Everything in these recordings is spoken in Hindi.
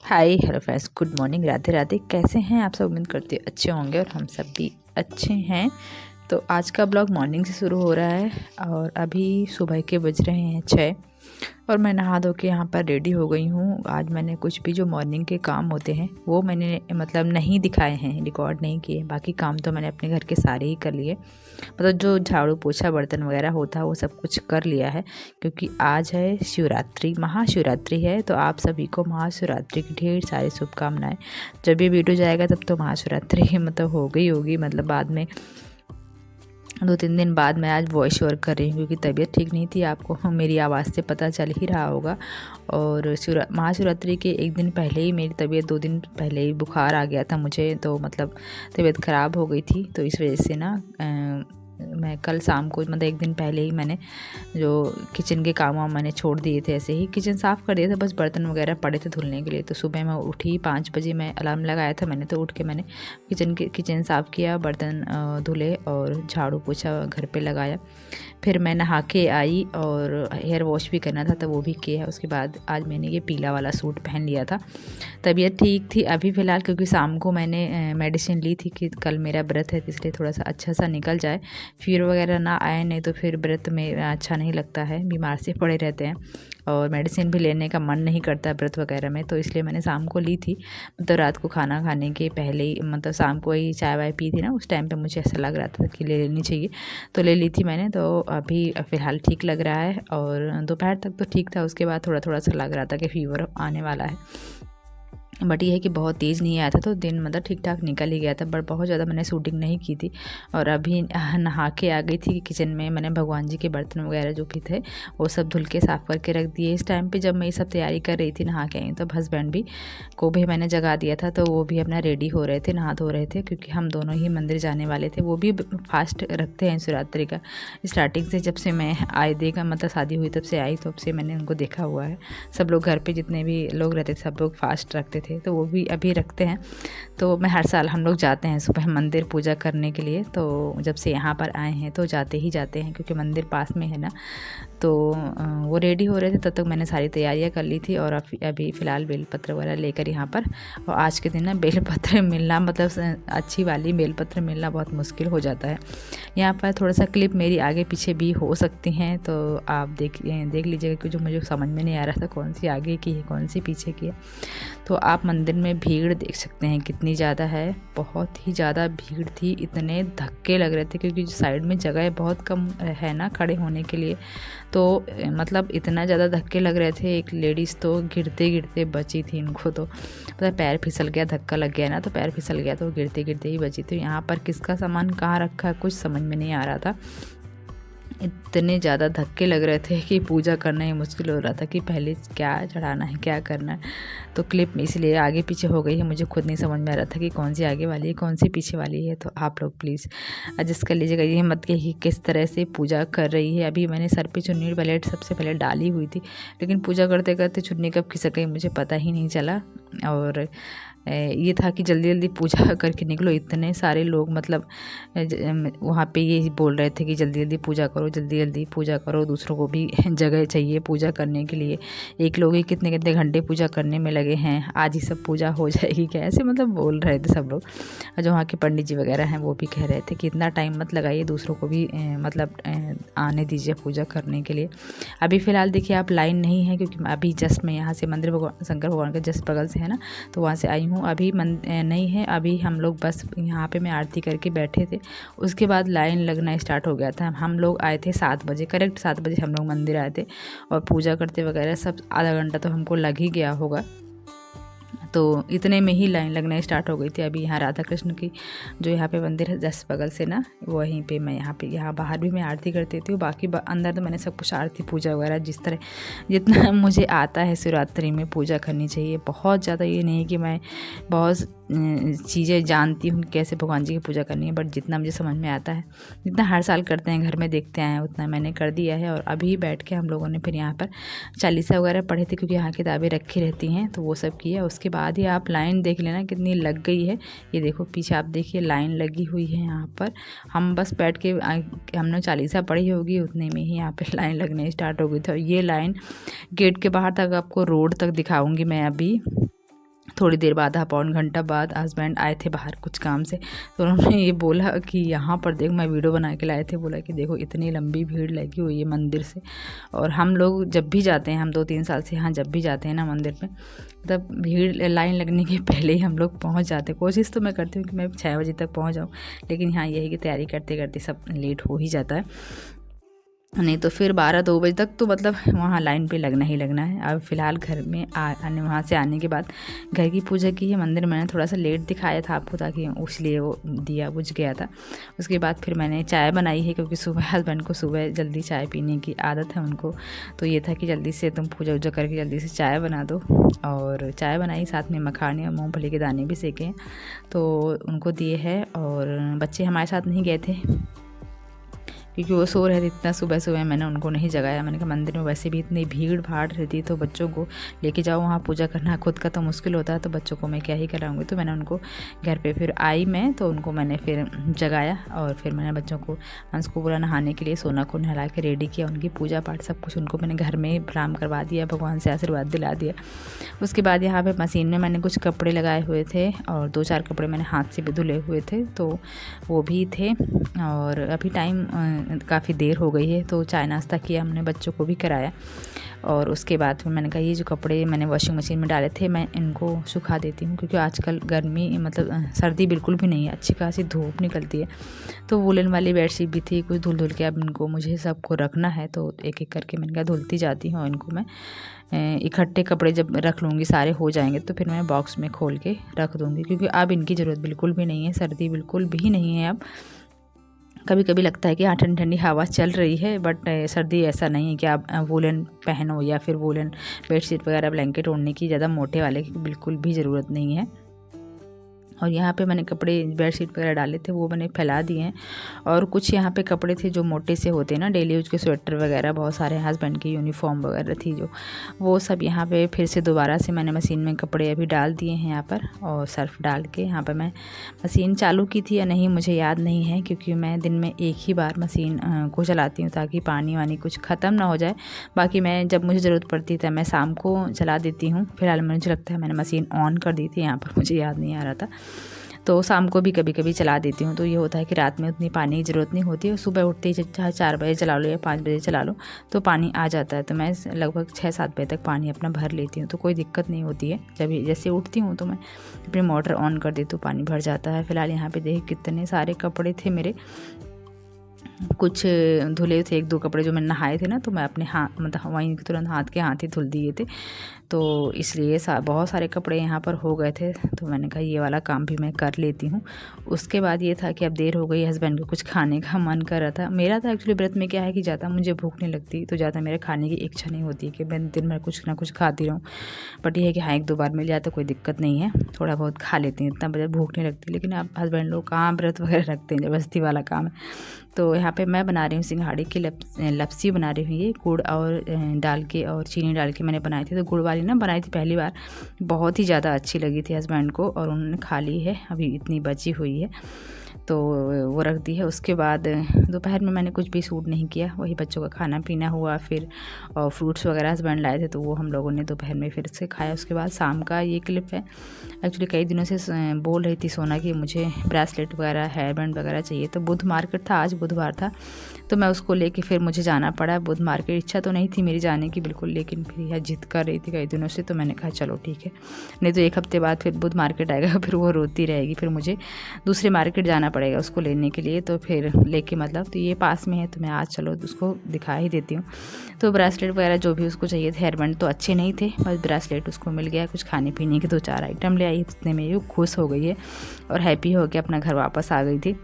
Hi hello friends, good morning, Radhe Radhe. कैसे हैं आप सब? उम्मीद करते हैं अच्छे होंगे और हम सब भी अच्छे हैं। तो आज का ब्लॉग मॉर्निंग से शुरू हो रहा है और अभी सुबह के बज रहे हैं 6 और मैं नहा धो के यहाँ पर रेडी हो गई हूँ। आज मैंने कुछ भी जो मॉर्निंग के काम होते हैं वो मैंने नहीं दिखाए हैं, रिकॉर्ड नहीं किए। बाकी काम तो मैंने अपने घर के सारे ही कर लिए। जो झाड़ू पोछा बर्तन वगैरह होता है वो सब कुछ कर लिया है, क्योंकि आज है शिवरात्रि, महाशिवरात्रि है। तो आप सभी को महाशिवरात्रि की ढेर सारी शुभकामनाएं। जब ये वीडियो जाएगा तब तो महाशिवरात्रि हो गई होगी, बाद में 2-3 दिन बाद मैं आज वॉइस ओवर कर रही हूँ, क्योंकि तबीयत ठीक नहीं थी। आपको मेरी आवाज़ से पता चल ही रहा होगा। और महाशिवरात्रि के एक दिन पहले ही मेरी तबीयत, 2 दिन पहले ही बुखार आ गया था मुझे। तो तबीयत ख़राब हो गई थी। तो इस वजह से मैं कल शाम को एक दिन पहले ही मैंने जो किचन के काम मैंने छोड़ दिए थे। ऐसे ही किचन साफ़ कर दिया था, बस बर्तन वगैरह पड़े थे धुलने के लिए। तो सुबह मैं उठी 5 बजे, मैं अलार्म लगाया था मैंने, तो उठ के मैंने किचन साफ़ किया, बर्तन धुले और झाड़ू पोछा घर पे लगाया। फिर मैं नहा के आई और हेयर वॉश भी करना था, तो वो भी किया। उसके बाद आज मैंने ये पीला वाला सूट पहन लिया था। तबीयत ठीक थी अभी फ़िलहाल, क्योंकि शाम को मैंने मेडिसिन ली थी कि कल मेरा व्रत है, इसलिए थोड़ा सा अच्छा सा निकल जाए, फीवर वगैरह ना आए। नहीं तो फिर व्रत में अच्छा नहीं लगता है, बीमार से पड़े रहते हैं और मेडिसिन भी लेने का मन नहीं करता व्रत वगैरह में। तो इसलिए मैंने शाम को ली थी। रात को खाना खाने के पहले ही, शाम को ही चाय वाय पी थी ना, उस टाइम पे मुझे ऐसा लग रहा था कि ले लेनी चाहिए, तो ले ली थी मैंने। तो अभी फ़िलहाल ठीक लग रहा है और दोपहर तक तो ठीक था। उसके बाद थोड़ा थोड़ा सा लग रहा था कि फीवर आने वाला है, बट ये है कि बहुत तेज़ नहीं आया था। तो दिन ठीक ठाक निकल ही गया था, बट बहुत ज़्यादा मैंने शूटिंग नहीं की थी। और अभी नहा के आ गई थी किचन में। मैंने भगवान जी के बर्तन वगैरह जो भी थे वो सब धुल के साफ़ करके रख दिए। इस टाइम पे जब मैं ये सब तैयारी कर रही थी, नहा के आई, तब हस्बैंड भी को भी मैंने जगा दिया था। तो वो भी अपना रेडी हो रहे थे, नहा धो रहे थे, क्योंकि हम दोनों ही मंदिर जाने वाले थे। वो भी फास्ट रखते हैं शिवरात्रि का, स्टार्टिंग से। जब से मैं आए देखा, शादी हुई तब से आई, तब से मैंने उनको देखा हुआ है। सब लोग घर पे जितने भी लोग रहते थे सब लोग फास्ट रखते थे, तो वो भी अभी रखते हैं। तो मैं हर साल, हम लोग जाते हैं सुबह मंदिर पूजा करने के लिए। तो जब से यहाँ पर आए हैं तो जाते ही जाते हैं, क्योंकि मंदिर पास में है ना। तो वो रेडी हो रहे थे, तब तक मैंने सारी तैयारियाँ कर ली थी। और अभी फ़िलहाल बेलपत्र वगैरह लेकर यहाँ पर, और आज के दिन बेलपत्र मिलना, अच्छी वाली बेलपत्र मिलना बहुत मुश्किल हो जाता है। यहाँ पर थोड़ा सा क्लिप मेरी आगे पीछे भी हो सकती हैं, तो आप देख लीजिएगा, कि जो मुझे समझ में नहीं आ रहा था कौन सी आगे की है कौन सी पीछे की है। तो आप मंदिर में भीड़ देख सकते हैं कितनी ज़्यादा है, बहुत ही ज़्यादा भीड़ थी। इतने धक्के लग रहे थे, क्योंकि साइड में जगह बहुत कम है ना खड़े होने के लिए। तो इतना ज़्यादा धक्के लग रहे थे। एक लेडीज़ तो गिरते गिरते बची थी। इनको तो पैर फिसल गया, धक्का लग गया ना, तो पैर फिसल गया, तो गिरते गिरते ही बची थी। यहाँ पर किसका सामान कहाँ रखा है कुछ समझ में नहीं आ रहा था। इतने ज़्यादा धक्के लग रहे थे कि पूजा करना ही मुश्किल हो रहा था कि पहले क्या चढ़ाना है, क्या करना है। तो क्लिप इसलिए आगे पीछे हो गई है, मुझे खुद नहीं समझ में आ रहा था कि कौन सी आगे वाली है कौन सी पीछे वाली है। तो आप लोग प्लीज़ एडजस्ट कर लीजिएगा। ये मत कि किस तरह से पूजा कर रही है। अभी मैंने सर पे चुन्नी सबसे पहले डाली हुई थी, लेकिन पूजा करते करते चुन्नी कब खिसक गई मुझे पता ही नहीं चला। और ये था कि जल्दी जल्दी पूजा करके निकलो। इतने सारे लोग वहाँ पे ये बोल रहे थे कि जल्दी जल्दी पूजा करो, जल्दी जल्दी पूजा करो, दूसरों को भी जगह चाहिए पूजा करने के लिए। एक लोग ही कितने कितने घंटे पूजा करने में लगे हैं, आज ही सब पूजा हो जाएगी क्या, ऐसे बोल रहे थे सब लोग। जो वहाँ के पंडित जी वगैरह हैं वो भी कह रहे थे कि इतना टाइम मत लगाइए, दूसरों को भी आने दीजिए पूजा करने के लिए। अभी फ़िलहाल देखिए आप, लाइन नहीं है, क्योंकि अभी जस्ट मैं यहाँ से मंदिर शंकर भगवान के जस्ट बगल से है ना, तो वहाँ से आई हूँ। अभी नहीं है, अभी हम लोग बस यहाँ पे मैं आरती करके बैठे थे। उसके बाद लाइन लगना स्टार्ट हो गया था। हम लोग आए थे 7 बजे, करेक्ट 7 बजे हम लोग मंदिर आए थे, और पूजा करते वगैरह सब आधा घंटा तो हमको लग ही गया होगा। तो इतने में ही लाइन लगना स्टार्ट हो गई थी। अभी यहाँ राधा कृष्ण की जो यहाँ पे मंदिर है जस्ट बगल से ना, वहीं पे मैं यहाँ बाहर भी मैं आरती करती थी। बाकी अंदर तो मैंने सब कुछ आरती पूजा वगैरह जितना मुझे आता है शिवरात्रि में पूजा करनी चाहिए। बहुत ज़्यादा ये नहीं कि मैं बहुत चीज़ें जानती हूँ कैसे भगवान जी की पूजा करनी है, बट जितना मुझे समझ में आता है, जितना हर साल करते हैं घर में देखते हैं, उतना मैंने कर दिया है। और अभी बैठ के हम लोगों ने फिर यहाँ पर चालीसा वगैरह पढ़े थे, क्योंकि यहाँ किताबें रखी रहती हैं, तो वो सब किया। उसके बाद ही आप लाइन देख लेना कितनी लग गई है। ये देखो पीछे आप देखिए लाइन लगी हुई है यहाँ पर। हम बस बैठ के हमने चालीसा पढ़ी होगी, उतने में ही यहाँ पे लाइन लगने स्टार्ट हो गई थी। और ये लाइन गेट के बाहर तक, आपको रोड तक दिखाऊंगी मैं अभी। थोड़ी देर बाद, आधा पौन घंटा बाद हस्बैंड आए थे बाहर कुछ काम से, तो उन्होंने ये बोला कि यहाँ पर देख, मैं वीडियो बना के लाए थे, बोला कि देखो इतनी लंबी भीड़ लगी हुई है मंदिर से। और हम लोग जब भी जाते हैं, हम 2-3 साल से यहाँ जब भी जाते हैं ना मंदिर में, तब भीड़ लाइन लगने के पहले ही हम लोग पहुँच जाते हैं। कोशिश तो मैं करती हूँ कि मैं 6 बजे तक पहुँच जाऊँ, लेकिन यहाँ यही कि तैयारी करते करते सब लेट हो ही जाता है, नहीं तो फिर 12-2 बजे तक तो मतलब वहाँ लाइन पे लगना ही लगना है। अब फ़िलहाल घर में आने वहाँ से आने के बाद घर की पूजा की है। मंदिर मैंने थोड़ा सा लेट दिखाया था आपको, ताकि इसलिए वो दिया बुझ गया था। उसके बाद फिर मैंने चाय बनाई है, क्योंकि सुबह हस्बैंड को सुबह जल्दी चाय पीने की आदत है उनको, तो ये था कि जल्दी से तुम पूजा वूजा करके जल्दी से चाय बना दो। और चाय बनाई, साथ में मखाने और मूँगफली के दाने भी सेके हैं, तो उनको दिए हैं। और बच्चे हमारे साथ नहीं गए थे, क्योंकि वो सो रहे थे इतना सुबह सुबह, मैंने उनको नहीं जगाया। मैंने कहा मंदिर में वैसे भी इतनी भीड़ भाड़ रहती, तो बच्चों को लेके जाओ वहाँ पूजा करना, खुद का तो मुश्किल होता है, तो बच्चों को मैं क्या ही कराऊंगी। तो मैंने उनको घर पे फिर आई मैं, तो उनको मैंने फिर जगाया, और फिर मैंने बच्चों को, अंश को बोला नहाने के लिए, सोना को नहला के रेडी किया, उनकी पूजा पाठ सब कुछ उनको मैंने घर में प्रणाम करवा दिया, भगवान से आशीर्वाद दिला दिया। उसके बाद यहाँ पर मशीन में मैंने कुछ कपड़े लगाए हुए थे, और 2-4 कपड़े मैंने हाथ से भी धुले हुए थे, तो वो भी थे। और अभी टाइम काफ़ी देर हो गई है, तो चाय नाश्ता किया हमने, बच्चों को भी कराया। और उसके बाद फिर मैंने कहा ये जो कपड़े मैंने वॉशिंग मशीन में डाले थे, मैं इनको सुखा देती हूँ, क्योंकि आजकल गर्मी मतलब सर्दी बिल्कुल भी नहीं है, अच्छी खासी धूप निकलती है। तो वुलन वाली बेडशीट भी थी, कुछ धुल के अब इनको मुझे सबको रखना है, तो एक एक करके मैंने कहा धुलती जाती हूँ। इनको मैं इकट्ठे कपड़े जब रख लूँगी, सारे हो जाएंगे, तो फिर मैं बॉक्स में खोल के रख दूँगी, क्योंकि अब इनकी ज़रूरत बिल्कुल भी नहीं है, सर्दी बिल्कुल भी नहीं है अब। कभी कभी लगता है कि हाँ ठंडी ठंडी हवा चल रही है, बट सर्दी ऐसा नहीं है कि आप वूलन पहनो, या फिर वूलन बेडशीट वगैरह ब्लैंकेट ओढ़ने की ज़्यादा मोटे वाले की बिल्कुल भी ज़रूरत नहीं है। और यहाँ पे मैंने कपड़े बेडशीट वगैरह डाले थे, वो मैंने फैला दिए हैं। और कुछ यहाँ पे कपड़े थे जो मोटे से होते हैं ना, डेली यूज के स्वेटर वगैरह, बहुत सारे हस्बैंड की यूनिफॉर्म वगैरह थी जो, वो सब यहाँ पे फिर से दोबारा से मैंने मशीन में कपड़े अभी डाल दिए हैं यहाँ पर। और सर्फ डाल के यहाँ पर मैं मशीन चालू की थी या नहीं मुझे याद नहीं है, क्योंकि मैं दिन में एक ही बार मशीन को चलाती हूँ, ताकि पानी वानी कुछ ख़त्म ना हो जाए। बाकी मैं जब मुझे ज़रूरत पड़ती है मैं शाम को चला देती हूँ। फिलहाल मुझे लगता है मैंने मशीन ऑन कर दी थी यहाँ पर, मुझे याद नहीं आ रहा था, तो शाम को भी कभी कभी चला देती हूँ। तो ये होता है कि रात में उतनी पानी की ज़रूरत नहीं होती है, सुबह उठते ही चाहे 4 बजे चला लो या 5 बजे चला लो तो पानी आ जाता है। तो मैं लगभग 6-7 बजे तक पानी अपना भर लेती हूँ, तो कोई दिक्कत नहीं होती है। जब जैसे उठती हूँ तो मैं अपनी मोटर ऑन कर देती हूँ, पानी भर जाता है। फिलहाल यहाँ पे देख कितने सारे कपड़े थे मेरे, कुछ धुले थे, 1-2 कपड़े जो मैंने नहाए थे ना, तो मैं अपने हाथ मतलब वहीं तुरंत हाथ के हाथ ही धुल दिए थे, तो इसलिए बहुत सारे कपड़े यहाँ पर हो गए थे। तो मैंने कहा ये वाला काम भी मैं कर लेती हूँ। उसके बाद ये था कि अब देर हो गई, हस्बैंड को कुछ खाने का मन कर रहा था। मेरा तो एक्चुअली व्रत में क्या है कि ज़्यादा मुझे भूख नहीं लगती, तो ज़्यादा मेरे खाने की इच्छा नहीं होती कि मैं दिन भर कुछ ना कुछ खाती रहूँ। बट ये है कि हाँ 1-2 बार मिल जाए तो कोई दिक्कत नहीं है, थोड़ा बहुत खा लेती हूँ, इतना बजे भूख नहीं लगती। लेकिन अब हस्बैंड लोग कहाँ व्रत वगैरह रखते हैं, ज़बरदस्ती वाला काम है। तो यहाँ पे मैं बना रही हूँ सिंघाड़े की लपसी बना रही हूँ। ये गुड़ और डाल के और चीनी डाल के मैंने बनाई थी। तो गुड़ वाली ना बनाई थी पहली बार, बहुत ही ज़्यादा अच्छी लगी थी हस्बैंड को, और उन्होंने खा ली है, अभी इतनी बची हुई है तो वो रख दी है। उसके बाद दोपहर में मैंने कुछ भी सूट नहीं किया, वही बच्चों का खाना पीना हुआ, फिर और फ्रूट्स वगैरह हस्बैंड लाए थे तो वो हम लोगों ने दोपहर में फिर से खाया। उसके बाद शाम का ये क्लिप है। एक्चुअली कई दिनों से बोल रही थी सोना कि मुझे ब्रेसलेट वगैरह हेयर बैंड वगैरह चाहिए, तो बुध मार्केट था, आज बुधवार था, तो मैं उसको लेके फिर मुझे जाना पड़ा बुध मार्केट। इच्छा तो नहीं थी मेरी जाने की बिल्कुल, लेकिन फिर यह जिद कर रही थी कई दिनों से, तो मैंने कहा चलो ठीक है, नहीं तो 1 हफ्ते बाद फिर बुध मार्केट आएगा, फिर वो रोती रहेगी, फिर मुझे दूसरे मार्केट जाना पड़ेगा उसको लेने के लिए। तो फिर लेके मतलब तो ये पास में है, तो मैं आज चलो उसको दिखा ही देती हूँ। तो ब्रेसलेट वगैरह जो भी उसको चाहिए थे, हेयर बैंड तो अच्छे नहीं थे, बस ब्रेसलेट उसको मिल गया। कुछ खाने पीने के 2-4 आइटम ले आई, इतने में ये खुश हो गई है और हैप्पी हो के अपना घर वापस आ गई थी।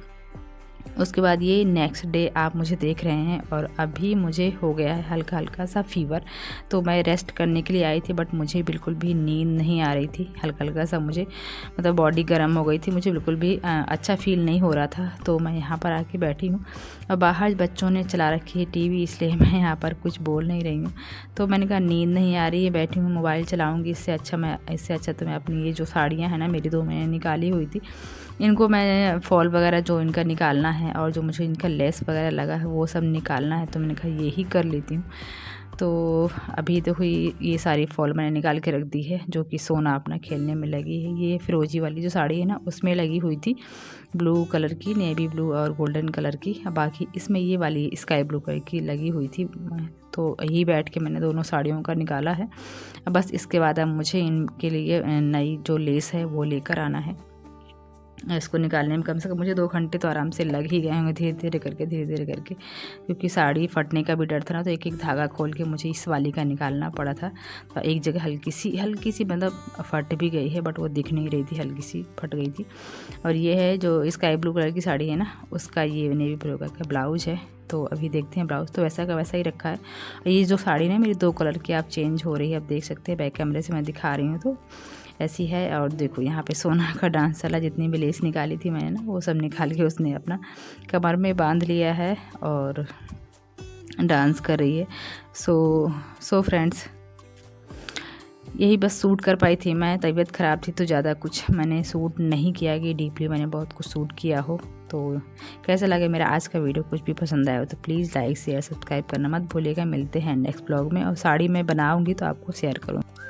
उसके बाद ये नेक्स्ट डे आप मुझे देख रहे हैं, और अभी मुझे हो गया है हल्का हल्का सा फीवर। तो मैं रेस्ट करने के लिए आई थी, बट मुझे बिल्कुल भी नींद नहीं आ रही थी। हल्का हल्का सा मुझे मतलब बॉडी गर्म हो गई थी, मुझे बिल्कुल भी अच्छा फील नहीं हो रहा था। तो मैं यहाँ पर आके बैठी हूँ, और बाहर बच्चों ने चला रखी है टीवी, इसलिए मैं यहाँ पर कुछ बोल नहीं रही हूँ। तो मैंने कहा नींद नहीं आ रही है, बैठी हूँ मोबाइल चलाऊँगी, इससे अच्छा तो मैं अपनी ये जो साड़ियाँ हैं ना मेरी 2 मैंने निकाली हुई थी, इनको मैं फॉल वगैरह जो इनका निकालना है, और जो मुझे इनका लेस वगैरह लगा है वो सब निकालना है, तो मैंने कहा यही कर लेती हूँ। तो अभी तो हुई ये सारी फॉल मैंने निकाल के रख दी है, जो कि सोना अपना खेलने में लगी है। ये फिरोजी वाली जो साड़ी है ना उसमें लगी हुई थी, ब्लू कलर की, नेवी ब्लू और गोल्डन कलर की। बाकी इसमें ये वाली स्काई ब्लू कलर की लगी हुई थी। तो यही बैठ के मैंने दोनों साड़ियों का निकाला है। बस इसके बाद अब मुझे इनके लिए नई जो लेस है वो लेकर आना है। इसको निकालने में कम से कम मुझे 2 घंटे तो आराम से लग ही गए होंगे, धीरे धीरे करके, क्योंकि साड़ी फटने का भी डर था ना। तो एक एक धागा खोल के मुझे इस वाली का निकालना पड़ा था। तो एक जगह हल्की सी मतलब फट भी गई है, बट वो दिख नहीं रही थी, हल्की सी फट गई थी। और ये है जो स्काई ब्लू कलर की साड़ी है ना, उसका ये नेवी ब्लू कलर का ब्लाउज है। तो अभी देखते हैं, ब्लाउज तो वैसा का वैसा ही रखा है। ये जो साड़ी ना मेरी 2 कलर की आप चेंज हो रही है, आप देख सकते हैं, बैक कैमरे से मैं दिखा रही हूँ तो ऐसी है। और देखो यहाँ पे सोना का डांस चला, जितनी भी लेस निकाली थी मैंने ना वो सब निकाल के उसने अपना कमर में बांध लिया है और डांस कर रही है। सो फ्रेंड्स, यही बस सूट कर पाई थी मैं। तबीयत ख़राब थी तो ज़्यादा कुछ मैंने सूट नहीं किया कि डीपली मैंने बहुत कुछ सूट किया हो। तो कैसा लगे मेरा आज का वीडियो, कुछ भी पसंद आया हो तो प्लीज़ लाइक शेयर सब्सक्राइब करना मत भूलिएगा। मिलते हैं नेक्स्ट ब्लॉग में, और साड़ी मैं बनाऊंगी तो आपको शेयर करूँगी।